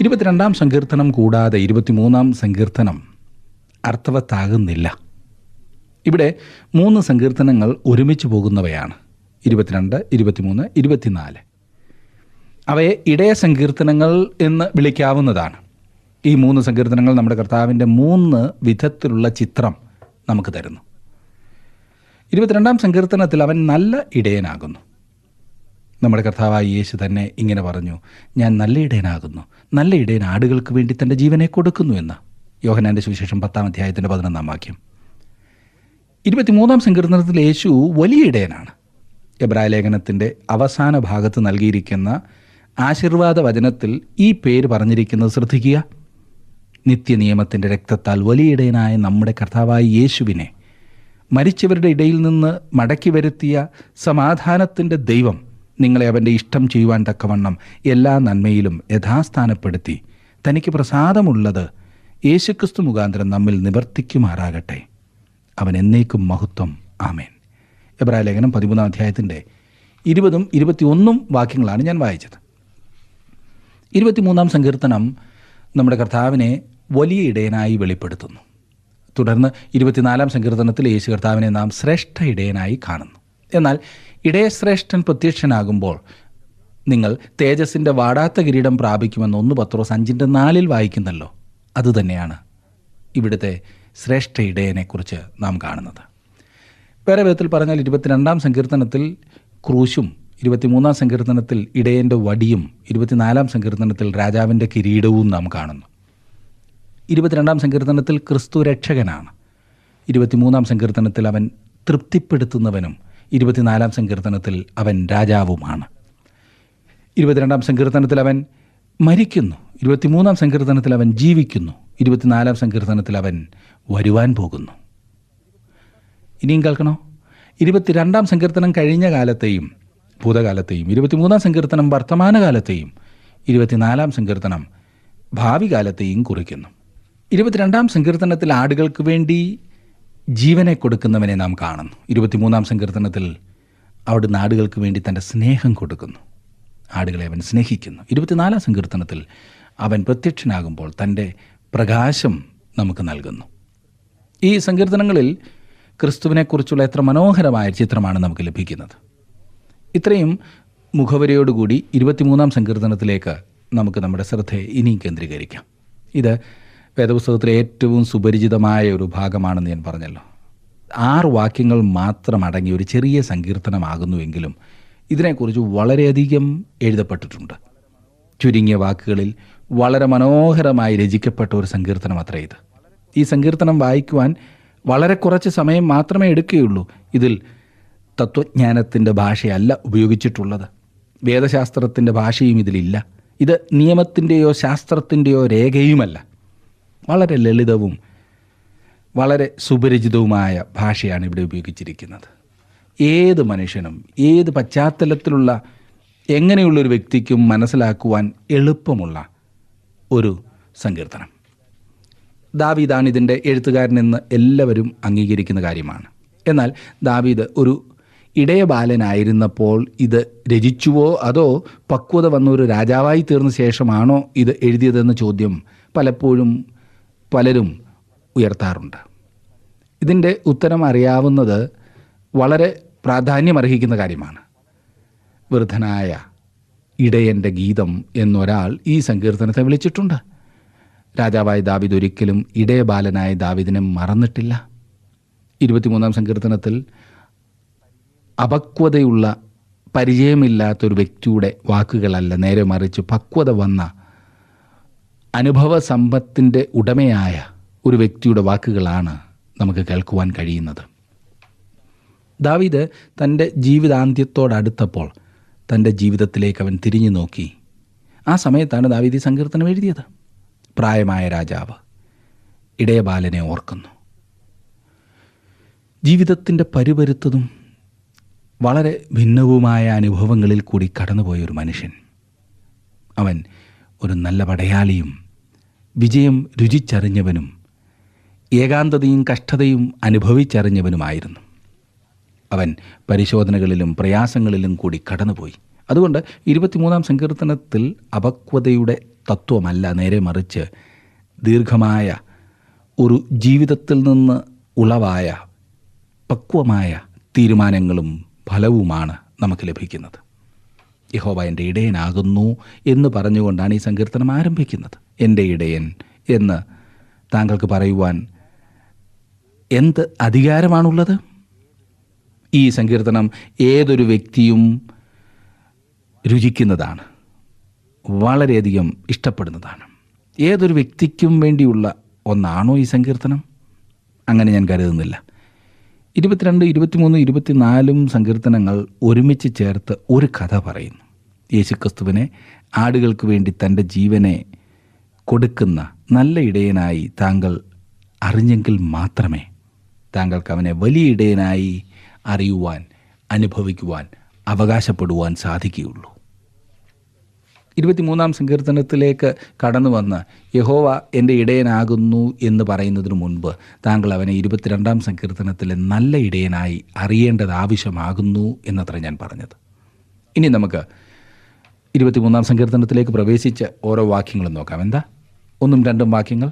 22 സങ്കീർത്തനം കൂടാതെ 23 സങ്കീർത്തനം അർത്ഥവത്താകുന്നില്ല. ഇവിടെ 3 സങ്കീർത്തനങ്ങൾ ഒരുമിച്ച് പോകുന്നവയാണ്. 22, 23, 24. അവയെ ഇടയ സങ്കീർത്തനങ്ങൾ എന്ന് വിളിക്കാവുന്നതാണ്. ഈ 3 സങ്കീർത്തനങ്ങൾ നമ്മുടെ കർത്താവിൻ്റെ 3 വിധത്തിലുള്ള ചിത്രം നമുക്ക് തരുന്നു. 22 സങ്കീർത്തനത്തിൽ അവൻ നല്ല ഇടയനാകുന്നു. നമ്മുടെ കർത്താവായ യേശു തന്നെ ഇങ്ങനെ പറഞ്ഞു, ഞാൻ നല്ല ഇടയനാകുന്നു, നല്ല ഇടയൻ ആടുകൾക്ക് വേണ്ടി തൻ്റെ ജീവനെ കൊടുക്കുന്നു എന്ന്. യോഹന്നാൻ്റെ സുവിശേഷം 10-ാം അധ്യായത്തിൻ്റെ 11-ാം വാക്യം. 23 സങ്കീർത്തനത്തിൽ യേശു വലിയ ഇടയനാണ്. എബ്രായ ലേഖനത്തിൻ്റെ അവസാന ഭാഗത്ത് നൽകിയിരിക്കുന്ന ആശീർവാദ വചനത്തിൽ ഈ പേര് പറഞ്ഞിരിക്കുന്നത് ശ്രദ്ധിക്കുക. നിത്യനിയമത്തിൻ്റെ രക്തത്താൽ വലിയ ഇടയനായ നമ്മുടെ കർത്താവായ യേശുവിനെ മരിച്ചവരുടെ ഇടയിൽ നിന്ന് മടക്കി വരുത്തിയ സമാധാനത്തിൻ്റെ ദൈവം നിങ്ങളെ അവൻ്റെ ഇഷ്ടം ചെയ്യുവാൻ തക്കവണ്ണം എല്ലാ നന്മയിലും യഥാസ്ഥാനപ്പെടുത്തി തനിക്ക് പ്രസാദമുള്ളത് യേശുക്രിസ്തു മുഖാന്തരം നമ്മിൽ നിവർത്തിക്കുമാറാകട്ടെ. അവൻ എന്നേക്കും മഹത്വം. ആമേൻ. എബ്രായ ലേഖനം 13-ാം അധ്യായത്തിൻ്റെ 20-ഉം 21-ഉം വാക്യങ്ങളാണ് ഞാൻ വായിച്ചത്. 23-ാം സങ്കീർത്തനം നമ്മുടെ കർത്താവിനെ വലിയ ഇടയനായി വെളിപ്പെടുത്തുന്നു. തുടർന്ന് 24-ാം സങ്കീർത്തനത്തിൽ യേശു കർത്താവിനെ നാം ശ്രേഷ്ഠ ഇടയനായി കാണുന്നു. എന്നാൽ ഇടയശ്രേഷ്ഠൻ പ്രത്യക്ഷനാകുമ്പോൾ നിങ്ങൾ തേജസ്സിൻ്റെ വാടാത്ത കിരീടം പ്രാപിക്കുമെന്ന് 1 പത്രോസ് 5:4 വായിക്കുന്നല്ലോ. അതുതന്നെയാണ് ഇവിടുത്തെ ശ്രേഷ്ഠ ഇടയനെക്കുറിച്ച് നാം കാണുന്നത്. വേറെ വിധത്തിൽ പറഞ്ഞാൽ 22-ാം സങ്കീർത്തനത്തിൽ ക്രൂശും, 23-ാം സങ്കീർത്തനത്തിൽ ഇടയൻ്റെ വടിയും, 24-ാം സങ്കീർത്തനത്തിൽ രാജാവിൻ്റെ കിരീടവും നാം കാണുന്നു. 22-ാം സങ്കീർത്തനത്തിൽ ക്രിസ്തു രക്ഷകനാണ്. 23-ാം സങ്കീർത്തനത്തിൽ അവൻ തൃപ്തിപ്പെടുത്തുന്നവനും 24-ാം സങ്കീർത്തനത്തിൽ അവൻ രാജാവുമാണ്. 22-ാം സങ്കീർത്തനത്തിൽ അവൻ മരിക്കുന്നു, 23-ാം സങ്കീർത്തനത്തിൽ അവൻ ജീവിക്കുന്നു, 24-ാം സങ്കീർത്തനത്തിൽ അവൻ വരുവാൻ പോകുന്നു. ഇനിയും കേൾക്കണോ? 22-ാം സങ്കീർത്തനം കഴിഞ്ഞ കാലത്തെയും ഭൂതകാലത്തെയും, 23-ാം സങ്കീർത്തനം വർത്തമാനകാലത്തെയും, 24-ാം സങ്കീർത്തനം ഭാവി കാലത്തെയും കുറിക്കുന്നു. 22-ാം സങ്കീർത്തനത്തിൽ ആടുകൾക്ക് വേണ്ടി ജീവനെ കൊടുക്കുന്നവനെ നാം കാണുന്നു. 23-ാം സങ്കീർത്തനത്തിൽ അവിടുന്ന് ആടുകൾക്ക് വേണ്ടി തൻ്റെ സ്നേഹം കൊടുക്കുന്നു, ആടുകളെ അവൻ സ്നേഹിക്കുന്നു. 24-ാം സങ്കീർത്തനത്തിൽ അവൻ പ്രത്യക്ഷനാകുമ്പോൾ തൻ്റെ പ്രകാശം നമുക്ക് നൽകുന്നു. ഈ സങ്കീർത്തനങ്ങളിൽ ക്രിസ്തുവിനെക്കുറിച്ചുള്ള എത്ര മനോഹരമായ ചിത്രമാണ് നമുക്ക് ലഭിക്കുന്നത്. ഇത്രയും മുഖവരയോടുകൂടി 23-ാം സങ്കീർത്തനത്തിലേക്ക് നമുക്ക് നമ്മുടെ ശ്രദ്ധയെ ഇനിയും കേന്ദ്രീകരിക്കാം. ഇത് വേദപുസ്തകത്തിലെ ഏറ്റവും സുപരിചിതമായ ഒരു ഭാഗമാണെന്ന് ഞാൻ പറഞ്ഞല്ലോ. 6 വാക്യങ്ങൾ മാത്രം അടങ്ങിയ ഒരു ചെറിയ സങ്കീർത്തനമാകുന്നുവെങ്കിലും ഇതിനെക്കുറിച്ച് വളരെയധികം എഴുതപ്പെട്ടിട്ടുണ്ട്. ചുരുങ്ങിയ വാക്കുകളിൽ വളരെ മനോഹരമായി രചിക്കപ്പെട്ട ഒരു സങ്കീർത്തനം അത്ര ഇത്. ഈ സങ്കീർത്തനം വായിക്കുവാൻ വളരെ കുറച്ച് സമയം മാത്രമേ എടുക്കുകയുള്ളൂ. ഇതിൽ തത്വജ്ഞാനത്തിൻ്റെ ഭാഷയല്ല ഉപയോഗിച്ചിട്ടുള്ളത്, വേദശാസ്ത്രത്തിൻ്റെ ഭാഷയും ഇതിലില്ല. ഇത് നിയമത്തിൻ്റെയോ ശാസ്ത്രത്തിൻ്റെയോ രേഖയുമല്ല. വളരെ ലളിതവും വളരെ സുപരിചിതവുമായ ഭാഷയാണ് ഇവിടെ ഉപയോഗിച്ചിരിക്കുന്നത്. ഏത് മനുഷ്യനും ഏത് പശ്ചാത്തലത്തിലുള്ള എങ്ങനെയുള്ളൊരു വ്യക്തിക്കും മനസ്സിലാക്കുവാൻ എളുപ്പമുള്ള ഒരു സങ്കീർത്തനം. ദാവീദാണ് ഇതിൻ്റെ എഴുത്തുകാരനെന്ന് എല്ലാവരും അംഗീകരിക്കുന്ന കാര്യമാണ്. എന്നാൽ ദാവീദ് ഒരു ഇടയബാലനായിരുന്നപ്പോൾ ഇത് രചിച്ചുവോ അതോ പക്വത വന്ന ഒരു രാജാവായി തീർന്ന ശേഷമാണോ ഇത് എഴുതിയതെന്ന ചോദ്യം പലപ്പോഴും പലരും ഉയർത്താറുണ്ട്. ഇതിൻ്റെ ഉത്തരം അറിയാവുന്നത് വളരെ പ്രാധാന്യമർഹിക്കുന്ന കാര്യമാണ്. വൃദ്ധനായ ഇടയൻ്റെ ഗീതം എന്നൊരാൾ ഈ സങ്കീർത്തനത്തെ വിളിച്ചിട്ടുണ്ട്. രാജാവായ ദാവീദ് ഒരിക്കലും ഇടയബാലനായ ദാവീദിനെ മറന്നിട്ടില്ല. 23-ാം സങ്കീർത്തനത്തിൽ അപക്വതയുള്ള പരിചയമില്ലാത്തൊരു വ്യക്തിയുടെ വാക്കുകളല്ല, നേരെ മറിച്ച് പക്വത വന്ന അനുഭവ സമ്പത്തിൻ്റെ ഉടമയായ ഒരു വ്യക്തിയുടെ വാക്കുകളാണ് നമുക്ക് കേൾക്കുവാൻ കഴിയുന്നത്. ദാവീദ് തൻ്റെ ജീവിതാന്ത്യത്തോടടുത്തപ്പോൾ തൻ്റെ ജീവിതത്തിലേക്ക് അവൻ തിരിഞ്ഞു നോക്കി. ആ സമയത്താണ് ദാവീദ് ഈ സങ്കീർത്തനം എഴുതിയത്. പ്രായമായ രാജാവ് ഇടയബാലനെ ഓർക്കുന്നു. ജീവിതത്തിൻ്റെ പരുപരുത്തതും വളരെ ഭിന്നവുമായ അനുഭവങ്ങളിൽ കൂടി കടന്നുപോയൊരു മനുഷ്യൻ. അവൻ ഒരു നല്ല പടയാളിയും വിജയം രുചിച്ചറിഞ്ഞവനും ഏകാന്തതയും കഷ്ടതയും അനുഭവിച്ചറിഞ്ഞവനുമായിരുന്നു. അവൻ പരിശോധനകളിലും പ്രയാസങ്ങളിലും കൂടി കടന്നുപോയി. അതുകൊണ്ട് 23-ാം സങ്കീർത്തനത്തിൽ അപക്വതയുടെ തത്വമല്ല, നേരെ മറിച്ച് ദീർഘമായ ഒരു ജീവിതത്തിൽ നിന്ന് ഉളവായ പക്വമായ തീരുമാനങ്ങളും ഫലവുമാണ് നമുക്ക് ലഭിക്കുന്നത്. യഹോവ എൻ്റെ ഇടയനാകുന്നു എന്ന് പറഞ്ഞുകൊണ്ടാണ് ഈ സങ്കീർത്തനം ആരംഭിക്കുന്നത്. എൻ്റെ ഇടയൻ എന്ന് താങ്കൾക്ക് പറയുവാൻ എന്ത് അധികാരമാണുള്ളത്? ഈ സങ്കീർത്തനം ഏതൊരു വ്യക്തിയും രുചിക്കുന്നതാണ്, വളരെയധികം ഇഷ്ടപ്പെടുന്നതാണ്. ഏതൊരു വ്യക്തിക്കും വേണ്ടിയുള്ള ഒന്നാണോ ഈ സങ്കീർത്തനം? അങ്ങനെ ഞാൻ കരുതുന്നില്ല. 22, 23, 24 സങ്കീർത്തനങ്ങൾ ഒരുമിച്ച് ചേർത്ത് ഒരു കഥ പറയുന്നു. യേശുക്രിസ്തുവിനെ ആടുകൾക്ക് വേണ്ടി തൻ്റെ ജീവനെ കൊടുക്കുന്ന നല്ല ഇടയനായി താങ്കൾ അറിഞ്ഞെങ്കിൽ മാത്രമേ താങ്കൾക്ക് അവനെ വലിയ ഇടയനായി അറിയുവാൻ, അനുഭവിക്കുവാൻ, അവകാശപ്പെടുവാൻ സാധിക്കുകയുള്ളൂ. 23 സങ്കീർത്തനത്തിലേക്ക് കടന്നു വന്ന് യഹോവ എൻ്റെ ഇടയനാകുന്നു എന്ന് പറയുന്നതിന് മുൻപ് താങ്കൾ അവനെ 22 സങ്കീർത്തനത്തിലെ നല്ല ഇടയനായി അറിയേണ്ടത് ആവശ്യമാകുന്നു എന്നത്ര ഞാൻ പറഞ്ഞത്. ഇനി നമുക്ക് 23 സങ്കീർത്തനത്തിലേക്ക് പ്രവേശിച്ച് ഓരോ വാക്യങ്ങളും നോക്കാം. എന്താ 1ഉം 2ഉം വാക്യങ്ങൾ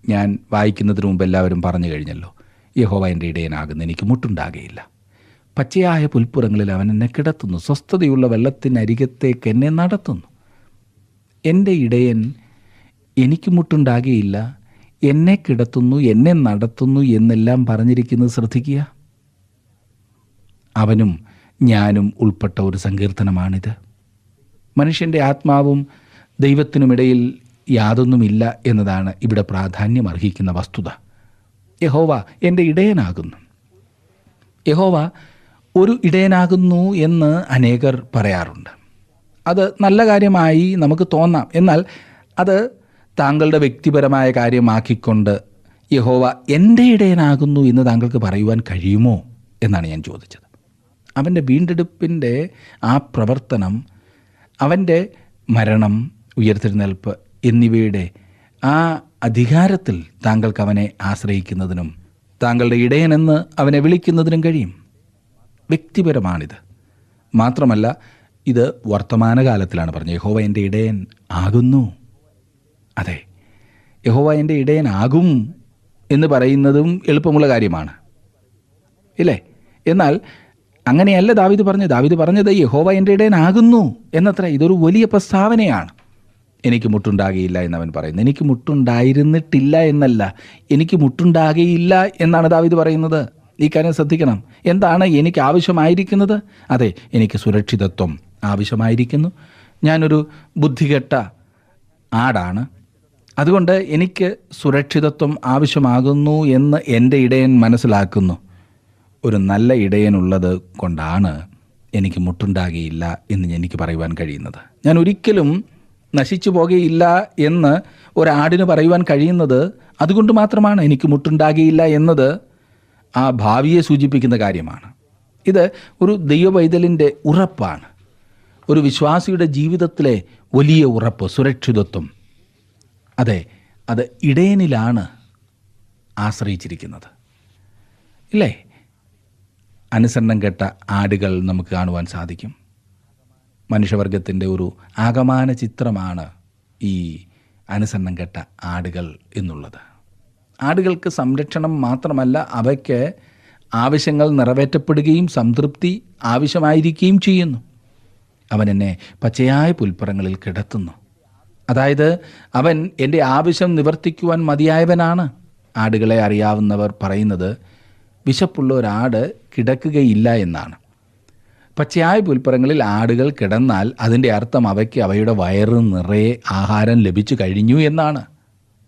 ഞാൻ വായിക്കുന്നതിന് മുമ്പ് എല്ലാവരും പറഞ്ഞു കഴിഞ്ഞല്ലോ. യഹോവ എൻ്റെ ഇടയനാകുന്നു, എനിക്ക് മുട്ടുണ്ടാകുകയില്ല. പച്ചയായ പുൽപ്പുറങ്ങളിൽ അവൻ എന്നെ കിടത്തുന്നു, സ്വസ്ഥതയുള്ള വെള്ളത്തിനരികത്തേക്ക് എന്നെ നടത്തുന്നു. എൻ്റെ ഇടയൻ എനിക്ക് മുട്ടുണ്ടാകുകയില്ല, എന്നെ കിടത്തുന്നു, എന്നെ നടത്തുന്നു എന്നെല്ലാം പറഞ്ഞിരിക്കുന്നത് ശ്രദ്ധിക്കുക. അവനും ഞാനും ഉൾപ്പെട്ട ഒരു സങ്കീർത്തനമാണിത്. മനുഷ്യൻ്റെ ആത്മാവും ദൈവത്തിനുമിടയിൽ യാതൊന്നുമില്ല എന്നതാണ് ഇവിടെ പ്രാധാന്യം അർഹിക്കുന്ന വസ്തുത. യഹോവ എൻ്റെ ഇടയനാകുന്നു. യഹോവ ഒരു ഇടയനാകുന്നു എന്ന് അനേകർ പറയാറുണ്ട്. അത് നല്ല കാര്യമായി നമുക്ക് തോന്നാം. എന്നാൽ അത് താങ്കളുടെ വ്യക്തിപരമായ കാര്യമാക്കിക്കൊണ്ട് യഹോവ എൻ്റെ ഇടയനാകുന്നു എന്ന് താങ്കൾക്ക് പറയുവാൻ കഴിയുമോ എന്നാണ് ഞാൻ ചോദിച്ചത്. അവൻ്റെ വീണ്ടെടുപ്പിൻ്റെ ആ പ്രവർത്തനം, അവൻ്റെ മരണം, ഉയർത്തെഴുന്നേൽപ്പ് എന്നിവയുടെ ആ അധികാരത്തിൽ താങ്കൾക്ക് അവനെ ആശ്രയിക്കുന്നതിനും താങ്കളുടെ ഇടയനെന്ന് അവനെ വിളിക്കുന്നതിനും കഴിയും. വ്യക്തിപരമാണിത്. മാത്രമല്ല, ഇത് വർത്തമാനകാലത്തിലാണ് പറഞ്ഞത്. യഹോവ എൻ്റെ ഇടയൻ ആകുന്നു. അതെ, യഹോവ എൻ്റെ ഇടയൻ ആകും എന്ന് പറയുന്നതും എളുപ്പമുള്ള കാര്യമാണ്, ഇല്ലേ? എന്നാൽ അങ്ങനെയല്ല ദാവീദ് പറഞ്ഞത്. ദാവീദ് പറഞ്ഞത് യഹോവ എൻ്റെ ഇടയനാകുന്നു എന്നത്ര. ഇതൊരു വലിയ പ്രസ്താവനയാണ്. എനിക്ക് മുട്ടുണ്ടാകുകയില്ല എന്നവൻ പറയുന്നു. എനിക്ക് മുട്ടുണ്ടായിരുന്നിട്ടില്ല എന്നല്ല, എനിക്ക് മുട്ടുണ്ടാകുകയില്ല എന്നാണ് ദാവീദ് പറയുന്നത്. ഈ കാര്യം ശ്രദ്ധിക്കണം. എന്താണ് എനിക്ക് ആവശ്യമായിരിക്കുന്നത്? അതെ, എനിക്ക് സുരക്ഷിതത്വം ആവശ്യമായിരിക്കുന്നു. ഞാനൊരു ബുദ്ധികെട്ട ആടാണ്, അതുകൊണ്ട് എനിക്ക് സുരക്ഷിതത്വം ആവശ്യമാകുന്നു എന്ന് എൻ്റെ ഇടയൻ മനസ്സിലാക്കുന്നു. ഒരു നല്ല ഇടയനുള്ളത് കൊണ്ടാണ് എനിക്ക് മുട്ടുണ്ടാകുകയില്ല എന്ന് എനിക്ക് പറയുവാൻ കഴിയുന്നത്. ഞാൻ ഒരിക്കലും നശിച്ചു പോകുകയില്ല എന്ന് ഒരാടിന് പറയുവാൻ കഴിയുന്നത് അതുകൊണ്ട് മാത്രമാണ്. എനിക്ക് മുട്ടുണ്ടാകുകയില്ല എന്നത് ആ ഭാവിയെ സൂചിപ്പിക്കുന്ന കാര്യമാണ്. ഇത് ഒരു ദൈവപൈതലിൻ്റെ ഉറപ്പാണ്. ഒരു വിശ്വാസിയുടെ ജീവിതത്തിലെ വലിയ ഉറപ്പ്, സുരക്ഷിതത്വം. അതെ, അത് ഇടയനിലാണ് ആശ്രയിച്ചിരിക്കുന്നത്, ഇല്ലേ? അനുസരണം കെട്ട ആടുകൾ നമുക്ക് കാണുവാൻ സാധിക്കും. മനുഷ്യവർഗത്തിൻ്റെ ഒരു ആകമാന ചിത്രമാണ് ഈ അനുസരണം കെട്ട ആടുകൾ എന്നുള്ളത്. ആടുകൾക്ക് സംരക്ഷണം മാത്രമല്ല, അവയ്ക്ക് ആവശ്യങ്ങൾ നിറവേറ്റപ്പെടുകയും സംതൃപ്തി ആവശ്യമായിരിക്കുകയും ചെയ്യുന്നു. അവൻ എന്നെ പച്ചയായ പുൽപ്പുറങ്ങളിൽ കിടത്തുന്നു. അതായത് അവൻ എൻ്റെ ആവശ്യം നിവർത്തിക്കുവാൻ മതിയായവനാണ്. ആടുകളെ അറിയാവുന്നവർ പറയുന്നത് വിശപ്പുള്ള ഒരാട് കിടക്കുകയില്ല എന്നാണ്. പച്ചയായ പുൽപ്പുറങ്ങളിൽ ആടുകൾ കിടന്നാൽ അതിൻ്റെ അർത്ഥം അവയ്ക്ക് അവയുടെ വയറ് നിറയെ ആഹാരം ലഭിച്ചു കഴിഞ്ഞു എന്നാണ്.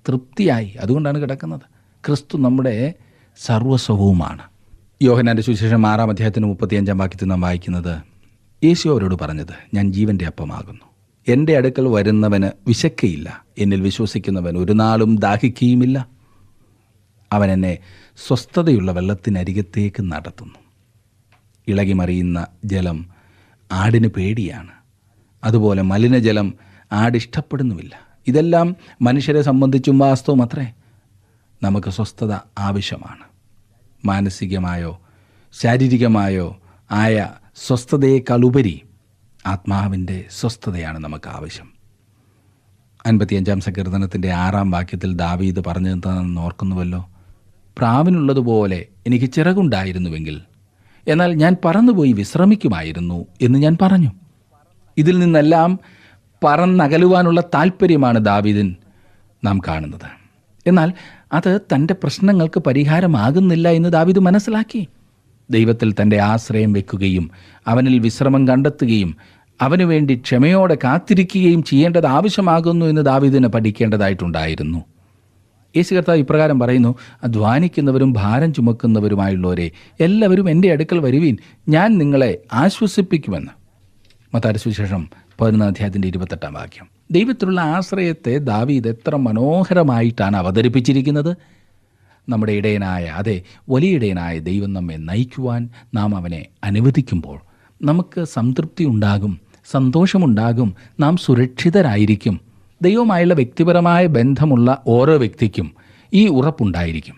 തൃപ്തിയായി, അതുകൊണ്ടാണ് കിടക്കുന്നത്. ക്രിസ്തു നമ്മുടെ സർവസ്വവുമാണ്. യോഹന്നാൻ്റെ സുവിശേഷം 6-ാം അധ്യായത്തിന് 35-ാം വാക്യത്തിൽ നാം വായിക്കുന്നത്, യേശു അവരോട് പറഞ്ഞത്, ഞാൻ ജീവൻ്റെ അപ്പമാകുന്നു. എൻ്റെ അടുക്കൽ വരുന്നവന് വിശക്കയില്ല, എന്നിൽ വിശ്വസിക്കുന്നവൻ ഒരു നാളും ദാഹിക്കുകയുമില്ല. അവൻ എന്നെ സ്വസ്ഥതയുള്ള വെള്ളത്തിനരികത്തേക്ക് നടത്തുന്നു. ഇളകിമറിയുന്ന ജലം ആടിന് പേടിയാണ്, അതുപോലെ മലിനജലം ആടിഷ്ടപ്പെടുന്നുമില്ല. ഇതെല്ലാം മനുഷ്യരെ സംബന്ധിച്ചും വാസ്തവം അത്രേ. നമുക്ക് സ്വസ്ഥത ആവശ്യമാണ്. മാനസികമായോ ശാരീരികമായോ ആയ സ്വസ്ഥതയേക്കാളുപരി ആത്മാവിൻ്റെ സ്വസ്ഥതയാണ് നമുക്ക് ആവശ്യം. 55-ാം സങ്കീർത്തനത്തിൻ്റെ 6-ാം വാക്യത്തിൽ ദാവീദ് പറഞ്ഞതെന്ന് ഓർക്കുന്നുവല്ലോ. പ്രാവിനുള്ളതുപോലെ എനിക്ക് ചിറകുണ്ടായിരുന്നുവെങ്കിൽ, എന്നാൽ ഞാൻ പറന്നുപോയി വിശ്രമിക്കുമായിരുന്നു എന്ന് ഞാൻ പറഞ്ഞു. ഇതിൽ നിന്നെല്ലാം പറന്നകലുവാനുള്ള താല്പര്യമാണ് ദാവീദിന് നാം കാണുന്നത്. എന്നാൽ അത് തൻ്റെ പ്രശ്നങ്ങൾക്ക് പരിഹാരമാകുന്നില്ല എന്ന് ദാവീദ് മനസ്സിലാക്കി. ദൈവത്തിൽ തൻ്റെ ആശ്രയം വെക്കുകയും അവനിൽ വിശ്രമം കണ്ടെത്തുകയും അവനു വേണ്ടി ക്ഷമയോടെ കാത്തിരിക്കുകയും ചെയ്യേണ്ടത് ആവശ്യമാകുന്നു എന്ന് ദാവീദിന് പഠിക്കേണ്ടതായിട്ടുണ്ടായിരുന്നു. യേശു കർത്താവ് ഇപ്രകാരം പറയുന്നു: അധ്വാനിക്കുന്നവരും ഭാരം ചുമക്കുന്നവരുമായുള്ളവരെ എല്ലാവരും എൻ്റെ അടുക്കൽ വരുവീൻ, ഞാൻ നിങ്ങളെ ആശ്വസിപ്പിക്കുമെന്ന്. മത്തായിയുടെ സുവിശേഷം 11-ാം വാക്യം. ദൈവത്തിലുള്ള ആശ്രയത്തെ ദാവീദ് എത്ര മനോഹരമായിട്ടാണ് അവതരിപ്പിച്ചിരിക്കുന്നത്. നമ്മുടെ ഇടയനായ, അതെ, വലിയ ഇടയനായ ദൈവം നമ്മെ നയിക്കുവാൻ നാം അവനെ അനുവദിക്കുമ്പോൾ നമുക്ക് സംതൃപ്തി ഉണ്ടാകും, സന്തോഷമുണ്ടാകും, നാം സുരക്ഷിതരായിരിക്കും. ദൈവവുമായുള്ള വ്യക്തിപരമായ ബന്ധമുള്ള ഓരോ വ്യക്തിക്കും ഈ ഉറപ്പുണ്ടായിരിക്കും.